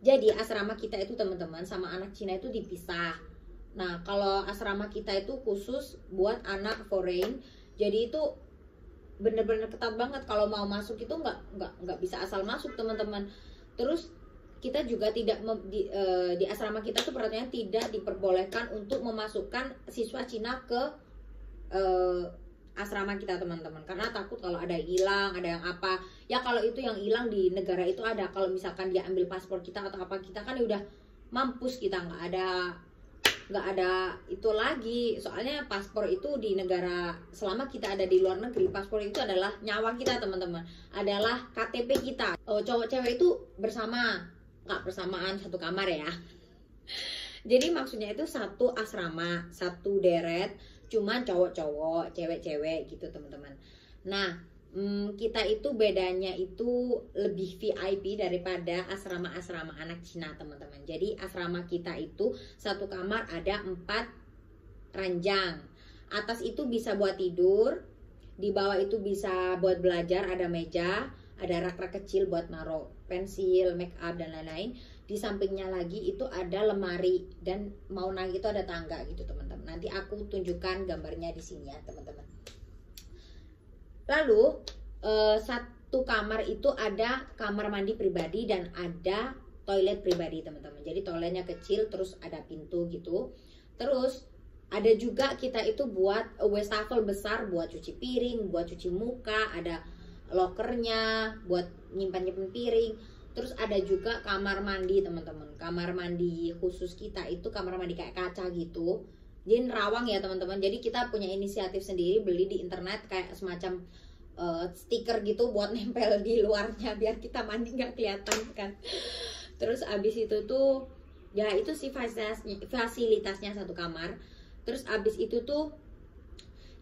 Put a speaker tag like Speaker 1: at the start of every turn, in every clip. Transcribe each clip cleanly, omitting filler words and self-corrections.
Speaker 1: Jadi asrama kita itu teman-teman sama anak Cina itu dipisah. Nah kalau asrama kita itu khusus buat anak foreign, jadi itu bener-bener ketat banget. Kalau mau masuk itu nggak bisa asal masuk teman-teman. Terus kita juga tidak di asrama kita tuh peraturannya tidak diperbolehkan untuk memasukkan siswa Cina ke asrama kita teman-teman, karena takut kalau ada yang hilang, ada yang apa ya. Kalau itu yang hilang di negara itu ada, kalau misalkan dia ambil paspor kita atau apa, kita kan ya udah mampus, kita nggak ada itu lagi. Soalnya paspor itu di negara, selama kita ada di luar negeri, paspor itu adalah nyawa kita teman-teman, adalah KTP kita. Cowok cewek itu bersama, nggak bersamaan satu kamar ya. Jadi maksudnya itu satu asrama, satu deret, cuman cowok-cowok, cewek-cewek gitu teman-teman. Nah kita itu bedanya itu lebih VIP daripada asrama-asrama anak Cina teman-teman. Jadi asrama kita itu satu kamar ada 4 ranjang. Atas itu bisa buat tidur, di bawah itu bisa buat belajar, ada meja, ada rak-rak kecil buat naruh pensil, make up dan lain-lain. Di sampingnya lagi itu ada lemari, dan mau naik itu ada tangga gitu teman-teman. Nanti aku tunjukkan gambarnya di sini ya teman-teman. Lalu satu kamar itu ada kamar mandi pribadi dan ada toilet pribadi teman-teman. Jadi toiletnya kecil, terus ada pintu gitu. Terus ada juga kita itu buat wastafel besar buat cuci piring, buat cuci muka, ada lokernya buat nyimpan piring. Terus ada juga kamar mandi teman-teman. Kamar mandi khusus kita itu kamar mandi kayak kaca gitu. Jadi nerawang ya teman-teman. Jadi kita punya inisiatif sendiri, beli di internet kayak semacam stiker gitu buat nempel di luarnya biar kita mandi nggak kelihatan kan. Terus abis itu tuh ya itu sih fasilitasnya satu kamar. Terus abis itu tuh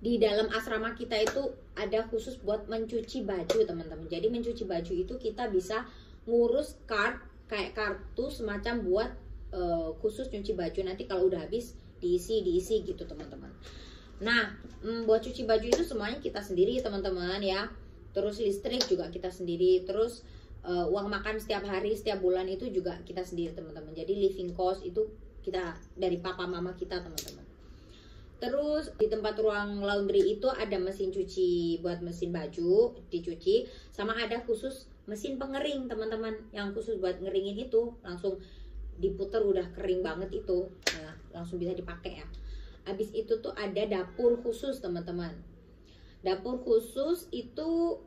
Speaker 1: di dalam asrama kita itu ada khusus buat mencuci baju teman-teman. Jadi mencuci baju itu kita bisa ngurus kayak kartu semacam buat khusus nyuci baju. Nanti kalau udah habis diisi gitu teman-teman. Nah buat cuci baju itu semuanya kita sendiri teman-teman ya. Terus listrik juga kita sendiri. Terus uang makan setiap hari, setiap bulan itu juga kita sendiri teman-teman. Jadi living cost itu kita dari papa mama kita teman-teman. Terus di tempat ruang laundry itu ada mesin cuci buat mesin baju dicuci, sama ada khusus mesin pengering teman-teman, yang khusus buat ngeringin itu langsung diputer udah kering banget itu. Nah, langsung bisa dipakai ya. Habis itu tuh ada dapur khusus teman-teman. Dapur khusus itu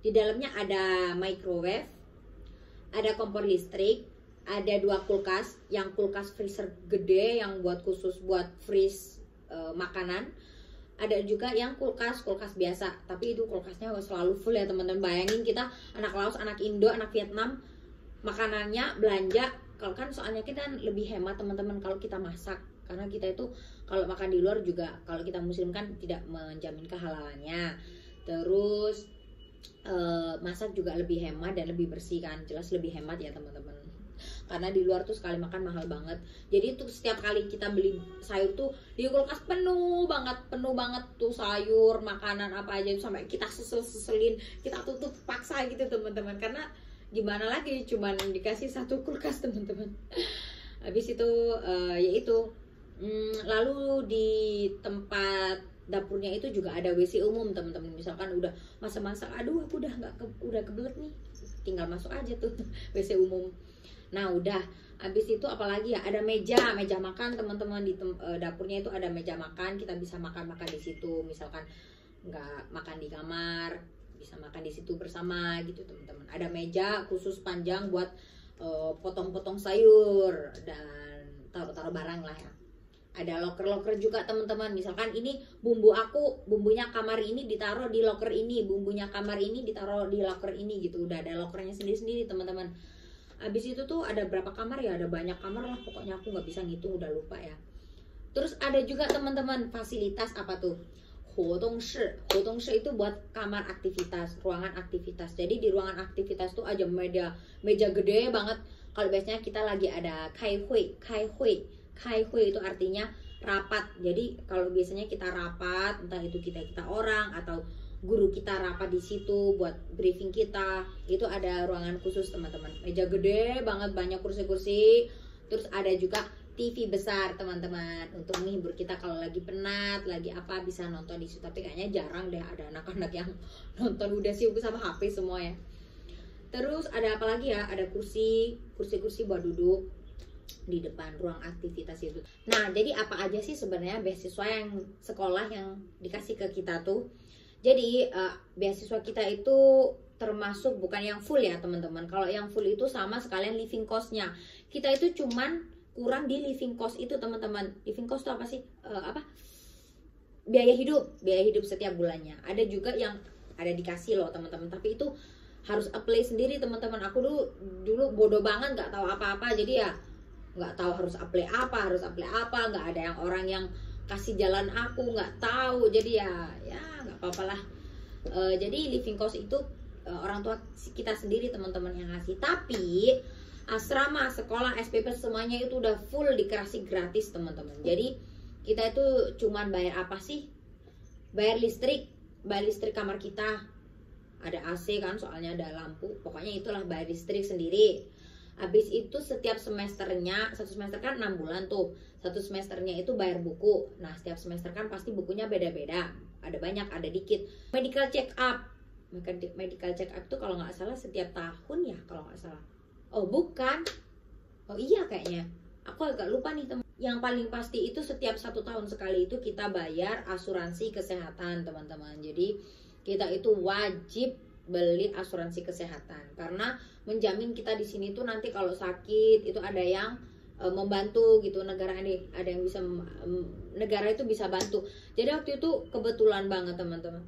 Speaker 1: di dalamnya ada microwave, ada kompor listrik, ada 2 kulkas, yang kulkas freezer gede yang buat khusus buat freeze makanan. Ada juga yang kulkas biasa, tapi itu kulkasnya selalu full ya teman-teman. Bayangin kita anak Laos, anak Indo, anak Vietnam, makanannya belanja, kalau kan soalnya kita lebih hemat teman-teman kalau kita masak, karena kita itu kalau makan di luar juga kalau kita muslim kan tidak menjamin kehalalannya. Terus masak juga lebih hemat dan lebih bersih kan, jelas lebih hemat ya teman-teman. Karena di luar tuh sekali makan mahal banget. Jadi tuh setiap kali kita beli sayur tuh di kulkas penuh banget tuh sayur, makanan apa aja, sampai kita seselin, kita tutup paksa gitu teman-teman. Karena gimana lagi, cuman dikasih satu kulkas teman-teman. Habis itu yaitu lalu di tempat dapurnya itu juga ada WC umum teman-teman. Misalkan udah masak-masak, aduh aku udah kebelet nih, tinggal masuk aja tuh WC umum. Nah udah, habis itu apalagi ya, ada meja makan teman-teman. Di dapurnya itu ada meja makan, kita bisa makan di situ. Misalkan nggak makan di kamar, bisa makan di situ bersama gitu teman-teman. Ada meja khusus panjang buat potong-potong sayur dan taruh-taruh barang lah ya. Ada loker juga teman-teman. Misalkan ini bumbunya kamar ini ditaruh di loker ini, bumbunya kamar ini ditaruh di loker ini gitu. Udah ada lokernya sendiri-sendiri teman-teman. Habis itu tuh ada berapa kamar ya, ada banyak kamar lah pokoknya, aku nggak bisa ngitung, udah lupa ya. Terus ada juga teman-teman fasilitas apa tuh, Hodongshi itu buat kamar aktivitas, ruangan aktivitas. Jadi di ruangan aktivitas tuh aja meja gede banget. Kalau biasanya kita lagi ada kai hui itu artinya rapat. Jadi kalau biasanya kita rapat, entah itu kita orang atau guru kita rapat di situ buat briefing kita. Itu ada ruangan khusus teman-teman, meja gede banget, banyak kursi-kursi, terus ada juga TV besar teman-teman untuk menghibur kita kalau lagi penat, lagi apa, bisa nonton di situ. Tapi kayaknya jarang deh ada anak-anak yang nonton, udah sibuk sama HP semua ya. Terus ada apa lagi ya, ada kursi-kursi buat duduk di depan ruang aktivitas itu. Nah, jadi apa aja sih sebenarnya beasiswa yang sekolah yang dikasih ke kita tuh? Jadi beasiswa kita itu termasuk bukan yang full ya teman-teman. Kalau yang full itu sama sekalian living cost-nya. Kita itu cuman kurang di living cost itu teman-teman. Living cost itu apa sih? Biaya hidup setiap bulannya. Ada juga yang ada dikasih loh teman-teman. Tapi itu harus apply sendiri teman-teman. Aku dulu bodoh banget, nggak tahu apa-apa. Jadi ya nggak tahu harus apply apa, nggak ada yang orang yang kasih jalan, aku nggak tahu. Jadi ya nggak apa-apa lah. Jadi living cost itu orang tua kita sendiri teman-teman yang ngasih. Tapi asrama, sekolah, SPP semuanya itu udah full dikasih gratis teman-teman. Jadi kita itu cuman bayar apa sih? Bayar listrik kamar kita. Ada AC kan, soalnya ada lampu. Pokoknya itulah bayar listrik sendiri. Habis itu setiap semesternya, satu semester kan 6 bulan tuh. Satu semesternya itu bayar buku. Nah, setiap semester kan pasti bukunya beda-beda. Ada banyak, ada dikit. Medical check up. Medical check up tuh kalau nggak salah setiap tahun ya, kalau nggak salah. Oh, bukan. Oh iya kayaknya. Aku agak lupa nih teman. Yang paling pasti itu setiap 1 tahun sekali itu kita bayar asuransi kesehatan teman-teman. Jadi kita itu wajib beli asuransi kesehatan karena menjamin kita di sini tuh nanti kalau sakit itu ada yang membantu gitu. Negara ini ada yang bisa negara itu bisa bantu. Jadi waktu itu kebetulan banget teman-teman.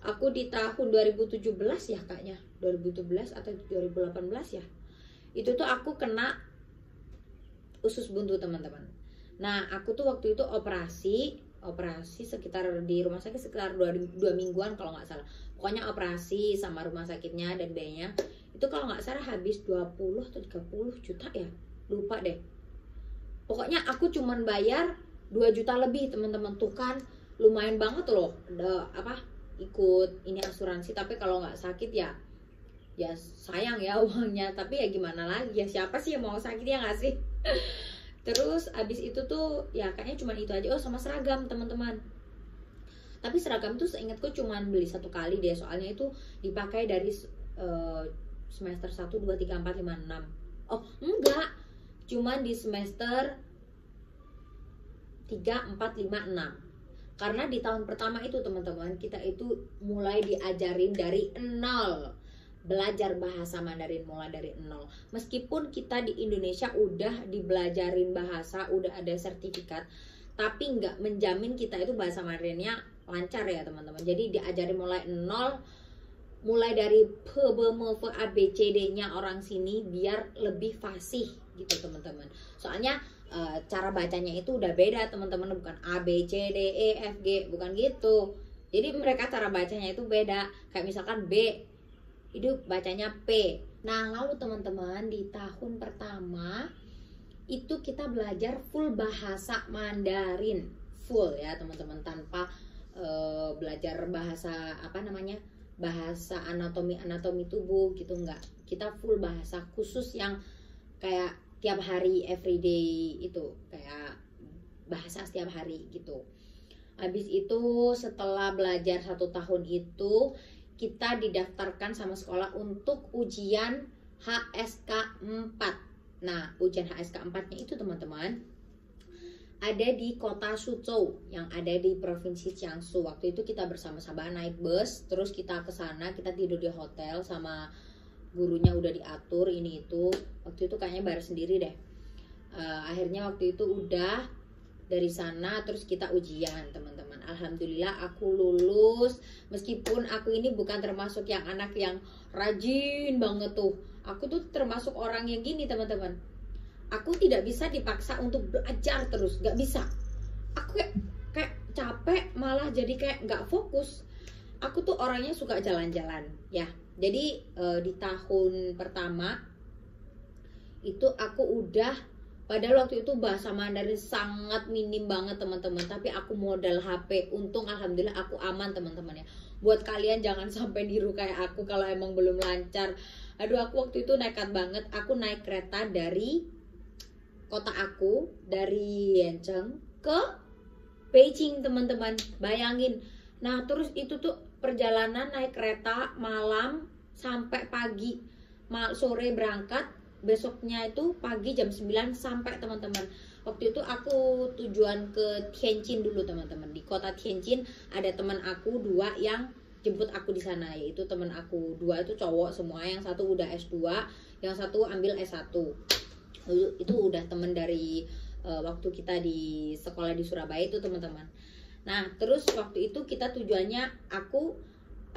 Speaker 1: Aku di tahun 2017 ya kayaknya, 2017 atau 2018 ya. Itu tuh aku kena usus buntu teman-teman. Nah, aku tuh waktu itu operasi sekitar di rumah sakit sekitar 2 mingguan kalau nggak salah. Pokoknya operasi sama rumah sakitnya dan biayanya itu kalau nggak salah habis 20 atau 30 juta ya, lupa deh. Pokoknya aku cuman bayar 2 juta lebih teman-teman. Tuh kan lumayan banget loh, ikut ini asuransi. Tapi kalau nggak sakit ya sayang ya uangnya. Tapi ya gimana lagi ya, siapa sih yang mau sakit ya nggak sih? Terus abis itu tuh ya kayaknya cuma itu aja. Oh, sama seragam teman-teman. Tapi seragam tuh seingatku cuman beli 1 kali deh. Soalnya itu dipakai dari semester 1, 2, 3, 4, 5, 6. Oh enggak, cuman di semester 3, 4, 5, 6. Karena di tahun pertama itu teman-teman, kita itu mulai diajarin dari 0. Belajar bahasa Mandarin mulai dari 0. Meskipun kita di Indonesia udah dibelajarin bahasa, udah ada sertifikat, tapi nggak menjamin kita itu bahasa Mandarinnya lancar ya teman-teman. Jadi diajarin mulai 0, mulai dari p, b, m, f, a, b, c, d nya orang sini biar lebih fasih gitu teman-teman. Soalnya cara bacanya itu udah beda teman-teman, bukan a, b, c, d, e, f, g, bukan gitu. Jadi mereka cara bacanya itu beda. Kayak misalkan b itu bacanya P. Nah, lalu teman-teman di tahun pertama itu kita belajar full bahasa Mandarin, full ya teman-teman, tanpa belajar bahasa bahasa anatomi tubuh gitu, enggak. Kita full bahasa khusus yang kayak tiap hari everyday itu, kayak bahasa setiap hari gitu. Habis itu setelah belajar 1 tahun itu kita didaftarkan sama sekolah untuk ujian HSK 4. Nah, ujian HSK 4-nya itu teman-teman ada di kota Suzhou yang ada di provinsi Jiangsu. Waktu itu kita bersama-sama naik bus, terus kita ke sana, kita tidur di hotel sama gurunya udah diatur ini itu. Waktu itu kayaknya bayar sendiri deh. Akhirnya waktu itu udah dari sana terus kita ujian teman-teman. Alhamdulillah aku lulus. Meskipun aku ini bukan termasuk yang anak yang rajin banget tuh. Aku tuh termasuk orang yang gini teman-teman. Aku tidak bisa dipaksa untuk belajar terus, gak bisa. Aku kayak capek, malah jadi kayak gak fokus. Aku tuh orangnya suka jalan-jalan ya. Jadi di tahun pertama itu aku udah, padahal waktu itu bahasa Mandarin sangat minim banget teman-teman. Tapi aku modal HP, untung alhamdulillah aku aman teman-teman ya. buat kalian jangan sampai niru kayak aku kalau emang belum lancar. Aduh, aku waktu itu nekat banget. Aku naik kereta dari kota aku, dari Yenceng ke Beijing, teman-teman. Bayangin. Nah, terus itu tuh perjalanan naik kereta malam sampai pagi. Sore berangkat, besoknya itu pagi jam 9 sampai, teman-teman. Waktu itu aku tujuan ke Tianjin dulu, teman-teman. Di kota Tianjin ada teman aku 2 yang jemput aku di sana, yaitu teman aku 2 itu cowok semua, yang satu udah S2, yang satu ambil S1. Itu udah temen dari waktu kita di sekolah di Surabaya itu, teman-teman. Nah, terus waktu itu kita tujuannya, aku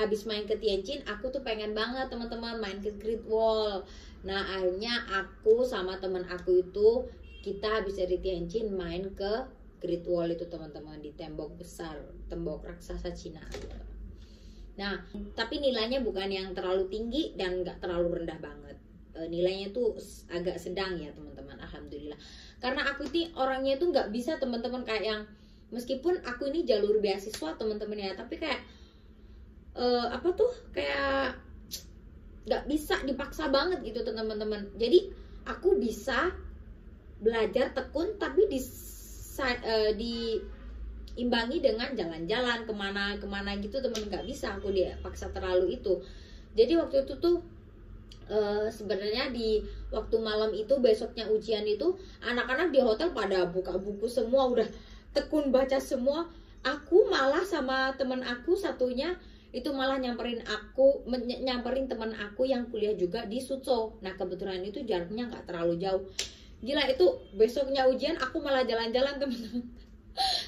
Speaker 1: abis main ke Tianjin, aku tuh pengen banget, teman-teman, main ke Great Wall. Nah, akhirnya aku sama teman aku itu, kita habis dari Tianjin main ke Great Wall itu, teman-teman, di tembok besar, tembok raksasa Cina. Nah, tapi nilainya bukan yang terlalu tinggi dan nggak terlalu rendah banget. Nilainya tuh agak sedang ya, teman-teman, alhamdulillah. Karena aku ini orangnya tuh nggak bisa, teman-teman, kayak yang, meskipun aku ini jalur beasiswa, teman-teman ya, tapi kayak kayak nggak bisa dipaksa banget gitu, teman-teman. Jadi aku bisa belajar tekun, tapi diimbangi dengan jalan-jalan kemana gitu, teman. Nggak bisa aku dia paksa terlalu itu. Jadi waktu itu tuh sebenarnya di waktu malam itu, besoknya ujian itu, anak-anak di hotel pada buka buku semua, udah tekun baca semua. Aku malah sama teman aku satunya itu malah nyamperin teman aku yang kuliah juga di Suzhou. Nah, kebetulan itu jaraknya nggak terlalu jauh. Gila, itu besoknya ujian aku malah jalan-jalan, teman-teman.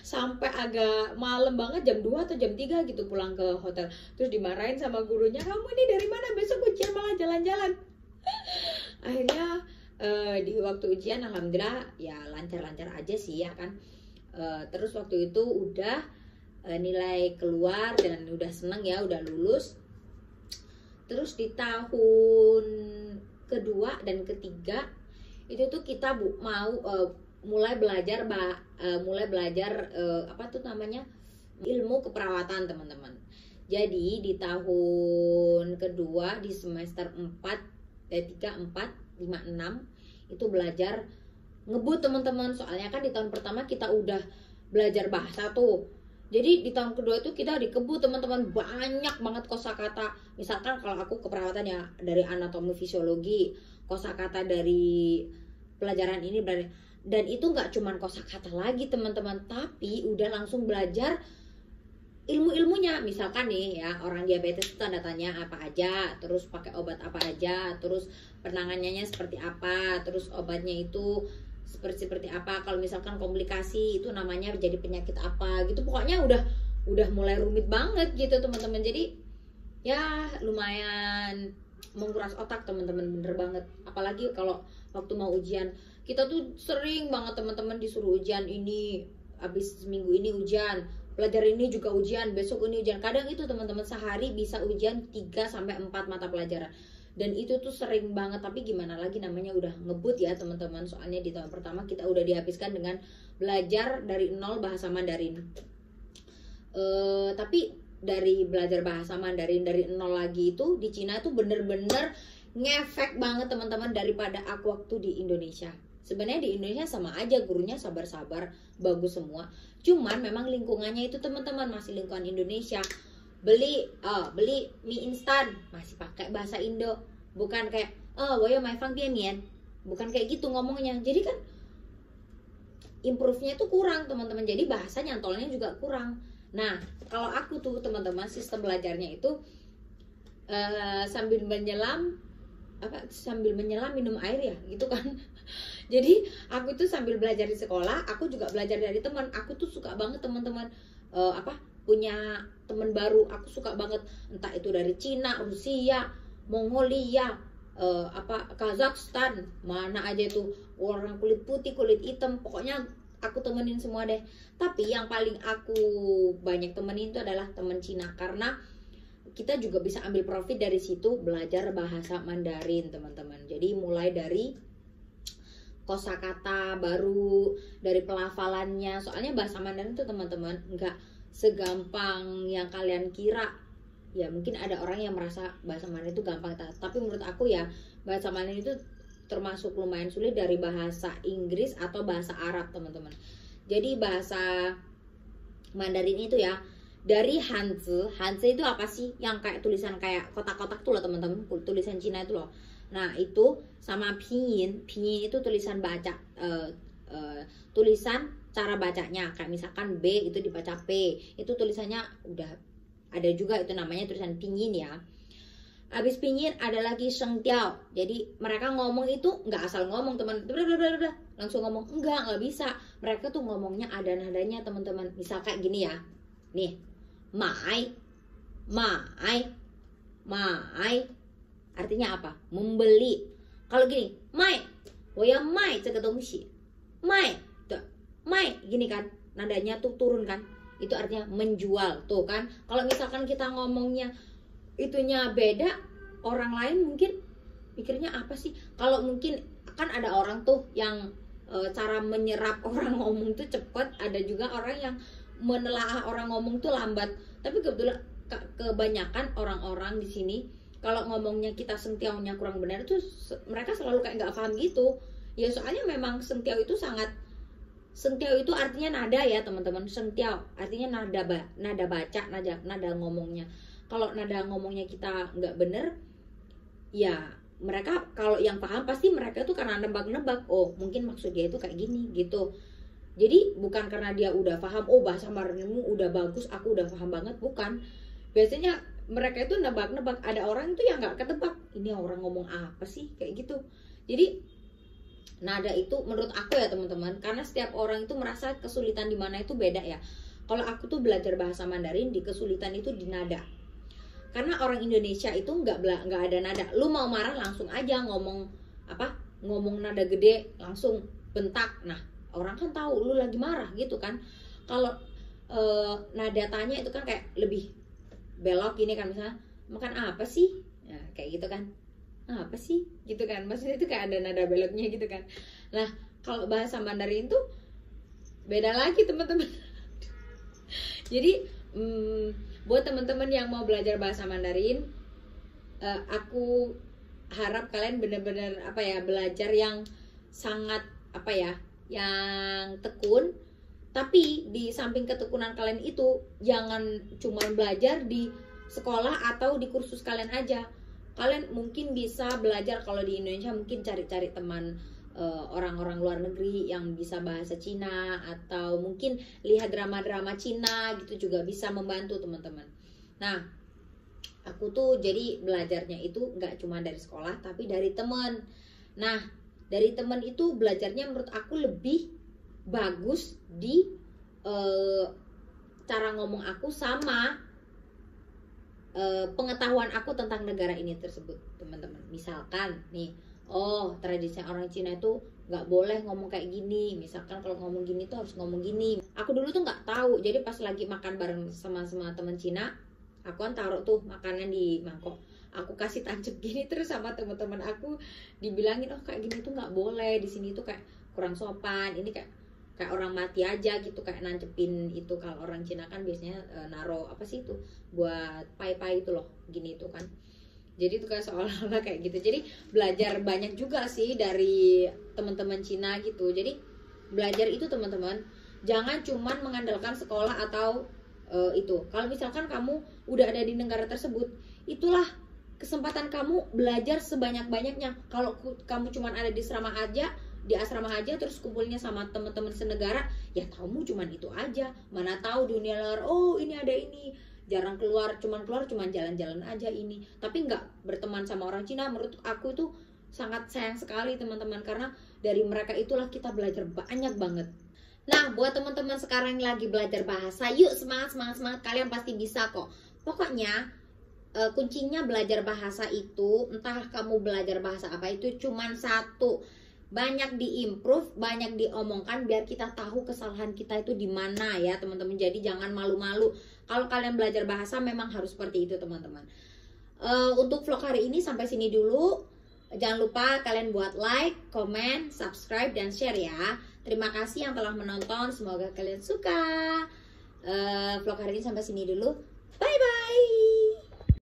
Speaker 1: Sampai agak malam banget, jam 2 atau jam 3 gitu pulang ke hotel. Terus dimarahin sama gurunya, kamu ini dari mana, besok ujian malah jalan-jalan. Akhirnya di waktu ujian alhamdulillah ya lancar-lancar aja sih ya kan. Terus waktu itu udah nilai keluar dan udah seneng ya, udah lulus. Terus di tahun kedua dan ketiga itu tuh kita mulai belajar ilmu keperawatan, teman-teman. Jadi di tahun kedua di semester 3, 4, 5, 6 itu belajar ngebut, teman-teman. Soalnya kan di tahun pertama kita udah belajar bahasa tuh. Jadi di tahun kedua itu kita dikebut, teman-teman, banyak banget kosakata. Misalkan kalau aku keperawatan ya, dari anatomi fisiologi, kosakata dari pelajaran ini, dan itu nggak cuman kosakata lagi, teman-teman, tapi udah langsung belajar ilmu-ilmunya. Misalkan nih ya, orang diabetes itu tanda tanya apa aja, terus pakai obat apa aja, terus penanganannya seperti apa, terus obatnya itu seperti apa, kalau misalkan komplikasi itu namanya jadi penyakit apa gitu. Pokoknya udah mulai rumit banget gitu, teman-teman. Jadi ya lumayan menguras otak, teman-teman, bener banget. Apalagi kalau waktu mau ujian, kita tuh sering banget, teman-teman, disuruh ujian ini, habis seminggu ini ujian, belajar ini juga ujian, besok ini ujian. Kadang itu, teman-teman, sehari bisa ujian 3-4 mata pelajaran. Dan itu tuh sering banget, tapi gimana lagi, namanya udah ngebut ya, teman-teman. Soalnya di tahun pertama kita udah dihabiskan dengan belajar dari nol bahasa Mandarin. Tapi dari belajar bahasa Mandarin dari nol lagi itu di Cina tuh bener-bener ngefek banget, teman-teman, daripada aku waktu di Indonesia. Sebenarnya di Indonesia sama aja, gurunya sabar-sabar, bagus semua. Cuman memang lingkungannya itu, teman-teman, masih lingkungan Indonesia. Beli mie instan masih pakai bahasa Indo, bukan kayak woyo mai fang bian mian, bukan kayak gitu ngomongnya. Jadi kan improve-nya itu kurang, teman-teman. Jadi bahasa nyantolnya juga kurang. Nah, kalau aku tuh, teman-teman, sistem belajarnya itu sambil menyelam minum air ya gitu kan. Jadi aku tuh sambil belajar di sekolah, aku juga belajar dari teman. Aku tuh suka banget, teman-teman, punya teman baru. Aku suka banget, entah itu dari Cina, Rusia, Mongolia, Kazakhstan, mana aja tuh, orang kulit putih, kulit hitam, pokoknya aku temenin semua deh. Tapi yang paling aku banyak temenin itu adalah teman Cina, karena kita juga bisa ambil profit dari situ, belajar bahasa Mandarin, teman-teman. Jadi mulai dari kosakata baru, dari pelafalannya. Soalnya bahasa Mandarin itu, teman-teman, nggak segampang yang kalian kira. ya mungkin ada orang yang merasa bahasa Mandarin itu gampang, tapi menurut aku ya bahasa Mandarin itu termasuk lumayan sulit dari bahasa Inggris atau bahasa Arab teman-teman. Jadi bahasa Mandarin itu ya dari Hanzi itu apa sih? Yang kayak tulisan kayak kotak-kotak tuh loh teman-teman, tulisan Cina itu loh. Nah itu sama pinyin itu tulisan baca, tulisan cara bacanya, kayak misalkan B itu dibaca P, itu tulisannya udah ada juga, itu namanya tulisan pinyin ya. Habis pinyin ada lagi shengtiao. Jadi mereka ngomong itu nggak asal ngomong teman, langsung ngomong, nggak bisa. Mereka tuh ngomongnya ada nadanya teman-teman. Misal kayak gini ya, nih, mai, artinya apa? Membeli. Kalau gini, mai, woya mai这个东西, mai, mai, gini kan, nadanya tuh turun kan, itu artinya menjual tuh kan. Kalau misalkan kita ngomongnya itunya beda, orang lain mungkin pikirnya apa sih? Kalau mungkin kan ada orang tuh yang cara menyerap orang ngomong tuh cepet, ada juga orang yang menelaah orang ngomong tuh lambat. Tapi kebetulan kebanyakan orang-orang di sini kalau ngomongnya kita sentiaunya kurang benar tuh mereka selalu kayak nggak paham gitu. Ya soalnya memang sentiau itu sentiau itu artinya nada ya teman-teman. Sentiau artinya nada baca, nada ngomongnya. Kalau nada ngomongnya kita nggak bener, ya mereka kalau yang paham pasti mereka tuh karena nebak-nebak, oh mungkin maksud dia itu kayak gini gitu. Jadi bukan karena dia udah paham, oh bahasa Mandarinmu udah bagus, aku udah paham banget, bukan. Biasanya mereka itu nebak-nebak. Ada orang itu yang nggak ketebak, ini orang ngomong apa sih kayak gitu. Jadi nada itu menurut aku ya teman-teman, karena setiap orang itu merasa kesulitan di mana itu beda ya. Kalau aku tuh belajar bahasa Mandarin, di kesulitan itu di nada. Karena orang Indonesia itu nggak ada nada. Lu mau marah langsung aja ngomong apa? Ngomong nada gede langsung bentak. Nah orang kan tahu lu lagi marah gitu kan. Kalau nada tanya itu kan kayak lebih belok gini kan, misalnya makan apa sih? Nah, kayak gitu kan. Apa sih? Gitu kan. Maksudnya itu kayak ada nada beloknya gitu kan. Nah kalau bahasa Mandarin tuh beda lagi teman-teman. Jadi buat teman-teman yang mau belajar bahasa Mandarin, aku harap kalian benar-benar apa ya, belajar yang sangat apa ya, yang tekun. Tapi di samping ketekunan kalian itu, jangan cuma belajar di sekolah atau di kursus kalian aja. Kalian mungkin bisa belajar, kalau di Indonesia mungkin cari-cari teman orang-orang luar negeri yang bisa bahasa Cina, atau mungkin lihat drama-drama Cina gitu juga bisa membantu teman-teman. Nah aku tuh jadi belajarnya itu nggak cuma dari sekolah tapi dari teman. Nah dari teman itu belajarnya menurut aku lebih bagus di cara ngomong aku sama pengetahuan aku tentang negara ini tersebut teman-teman. Misalkan nih, oh tradisi orang Cina itu nggak boleh ngomong kayak gini. Misalkan kalau ngomong gini tuh harus ngomong gini. Aku dulu tuh nggak tahu. Jadi pas lagi makan bareng sama teman Cina, aku kan taruh tuh makanan di mangkok. Aku kasih tancap gini terus sama teman-teman aku dibilangin, oh kayak gini tuh nggak boleh, di sini tuh kayak kurang sopan. Ini kayak orang mati aja gitu, kayak nancepin itu. Kalau orang Cina kan biasanya naro apa sih itu buat pai-pai itu loh, gini itu kan. Jadi itu kayak seolah-olah kayak gitu. Jadi belajar banyak juga sih dari teman-teman Cina gitu. Jadi belajar itu teman-teman, jangan cuman mengandalkan sekolah atau itu. Kalau misalkan kamu udah ada di negara tersebut, itulah kesempatan kamu belajar sebanyak-banyaknya. Kalau kamu cuman ada di asrama aja terus kumpulnya sama teman-teman senegara, ya kamu cuman itu aja. Mana tahu dunia luar, oh ini ada ini. Jarang keluar, cuman jalan-jalan aja ini. Tapi nggak berteman sama orang Cina. Menurut aku itu sangat sayang sekali teman-teman, karena dari mereka itulah kita belajar banyak banget. Nah buat teman-teman sekarang yang lagi belajar bahasa, yuk semangat. Kalian pasti bisa kok. Pokoknya kuncinya belajar bahasa itu, entah kamu belajar bahasa apa, itu cuman satu, banyak diimprove, banyak diomongkan biar kita tahu kesalahan kita itu di mana ya teman-teman. Jadi jangan malu-malu. Kalau kalian belajar bahasa memang harus seperti itu teman-teman. Untuk vlog hari ini sampai sini dulu. Jangan lupa kalian buat like, comment, subscribe, dan share ya. Terima kasih yang telah menonton. Semoga kalian suka. Vlog hari ini sampai sini dulu. Bye bye.